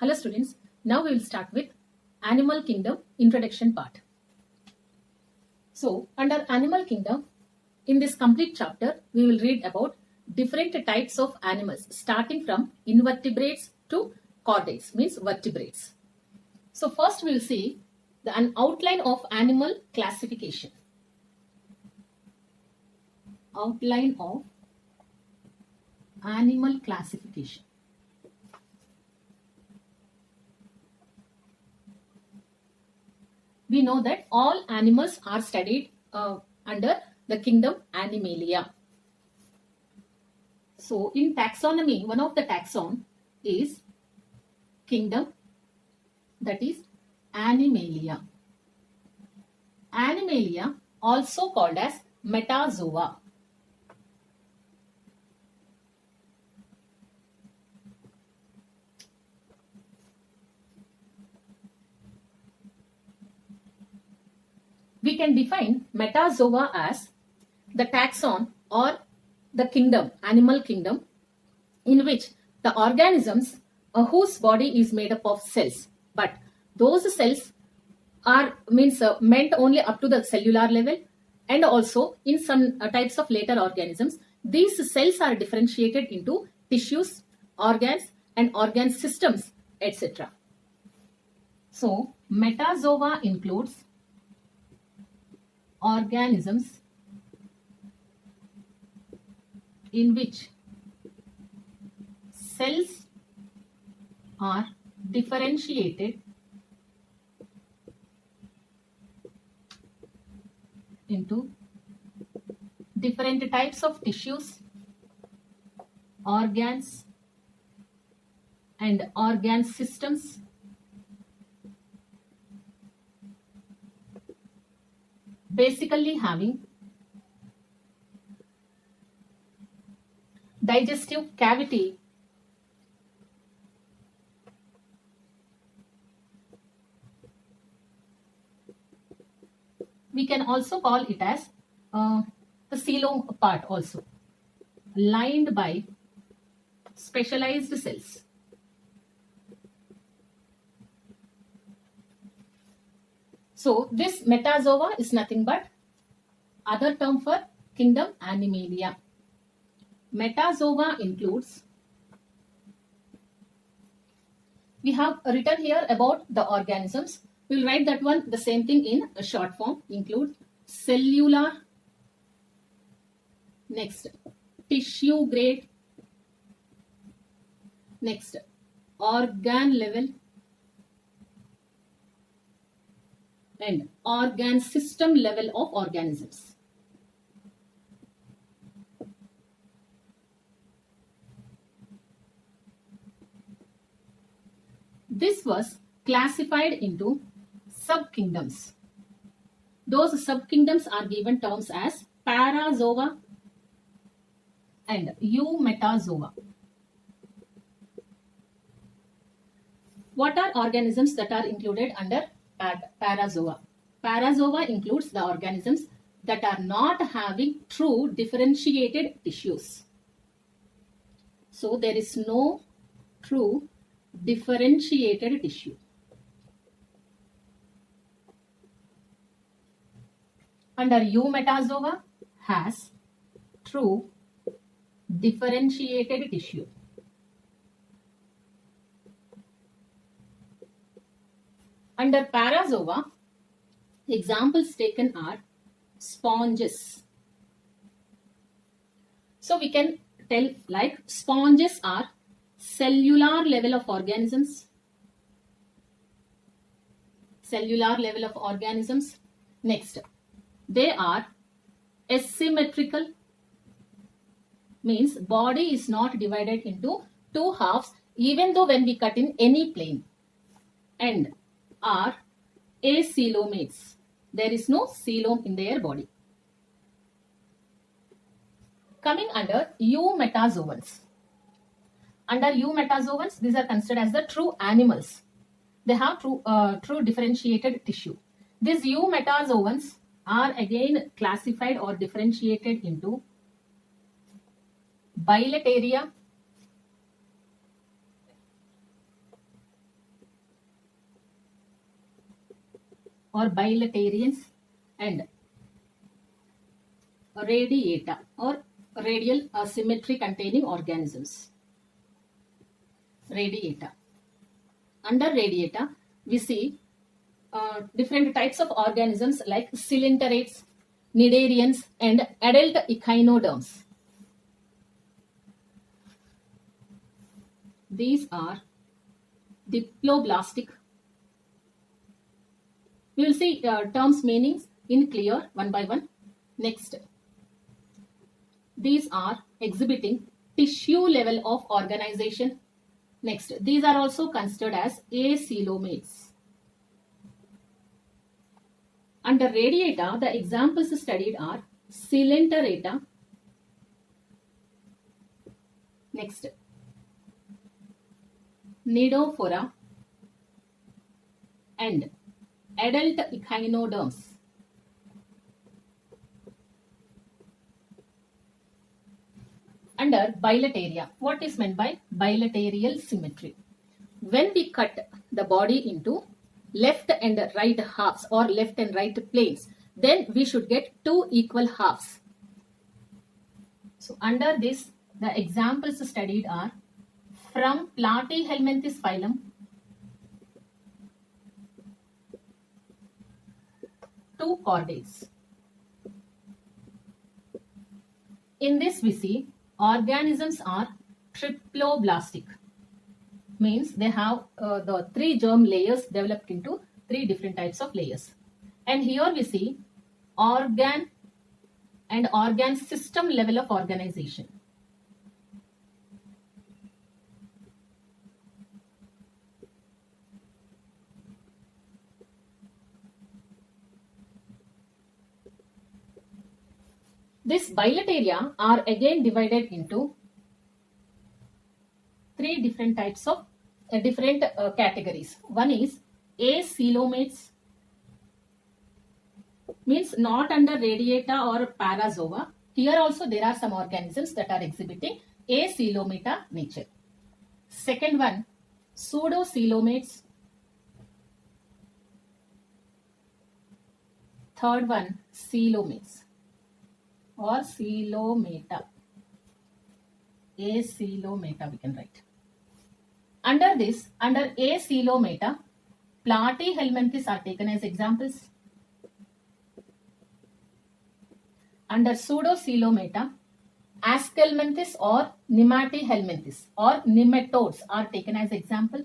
Hello students, now we will start with Animal Kingdom introduction part. So under Animal Kingdom, in this complete chapter, we will read about different types of animals starting from invertebrates to chordates, means vertebrates. So first we will see an outline of animal classification. Outline of animal classification. We know that all animals are studied under the kingdom Animalia. So in taxonomy, one of the taxon is kingdom, that is Animalia. Animalia, also called as metazoa. We can define metazoa as the taxon or the kingdom, animal kingdom, in which the organisms whose body is made up of cells, but those cells are meant only up to the cellular level, and also in some types of later organisms, these cells are differentiated into tissues, organs, and organ systems, etc. So metazoa includes organisms in which cells are differentiated into different types of tissues, organs, and organ systems, basically having digestive cavity, we can also call it as the coelom part, also lined by specialized cells. So this metazoa is nothing but other term for kingdom Animalia. Metazoa includes, we have written here about the organisms. We will write that one, the same thing in a short form. Include cellular, next tissue grade, next organ level, and organ system level of organisms. This was classified into subkingdoms. Those subkingdoms are given terms as parazoa and eumetazoa. What are organisms that are included under parazoa? Parazoa includes the organisms that are not having true differentiated tissues. So there is no true differentiated tissue. Under eumetazoa has true differentiated tissue. Under parazoa, examples taken are sponges. So we can tell like sponges are cellular level of organisms. Cellular level of organisms. Next, they are asymmetrical, means body is not divided into two halves even though when we cut in any plane, and are acoelomates. There is no coelom in their body. Coming under eumetazoans. Under eumetazoans, these are considered as the true animals. They have true differentiated tissue. These eumetazoans are again classified or differentiated into Bilateria, or bilaterians, and radiata or radial symmetry containing organisms. Radiata. Under radiata, we see different types of organisms like cylinderates, cnidarians, and adult echinoderms. These are diploblastic. We will see terms meanings in clear one by one. Next, these are exhibiting tissue level of organization. Next, these are also considered as acoelomates. Under radiata, the examples studied are cylinderates. Next, cnidophora and adult echinoderms. Under bilateria, what is meant by bilateral symmetry? When we cut the body into left and right halves or left and right planes, then we should get two equal halves. So under this, the examples studied are from Platyhelminthes phylum to chordates. In this we see organisms are triploblastic, means they have the three germ layers developed into three different types of layers. And here we see organ and organ system level of organization. These bilateria are again divided into three different types of different categories. One is acoelomates, means not under radiata or parazoa. Here also there are some organisms that are exhibiting acoelomata nature. Second one, pseudocoelomates. Third one, coelomates or coelomata. Acoelomata we can write. Under this, under acoelomata, Platyhelminthes are taken as examples. Under pseudocoelomata, Aschelminthes or Nematyhelminthes or nematodes are taken as example.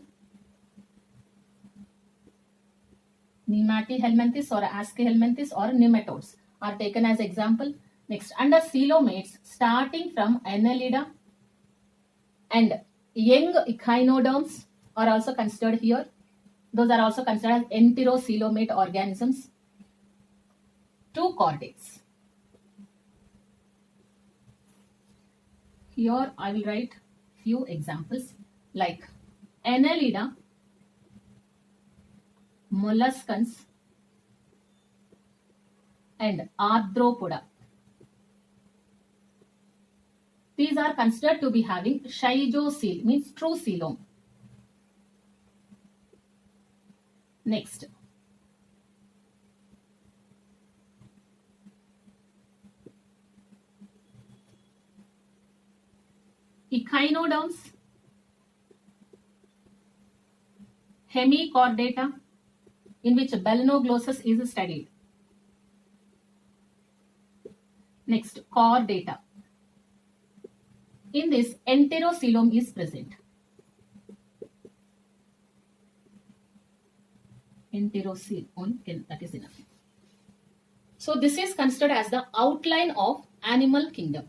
Nematyhelminthes or Aschelminthes or nematodes are taken as example. Next, under coelomates, starting from Annelida and young echinoderms are also considered here. Those are also considered as enterocoelomate organisms. To chordates. Here I will write few examples like Annelida, molluscans, and Arthropoda. These are considered to be having schizocele, means true coelom. Next, echinoderms, hemichordata, in which balanoglossus is studied. Next, chordata. In this, enterocoelom is present. Enterocoelom, that is enough. So this is considered as the outline of animal kingdom.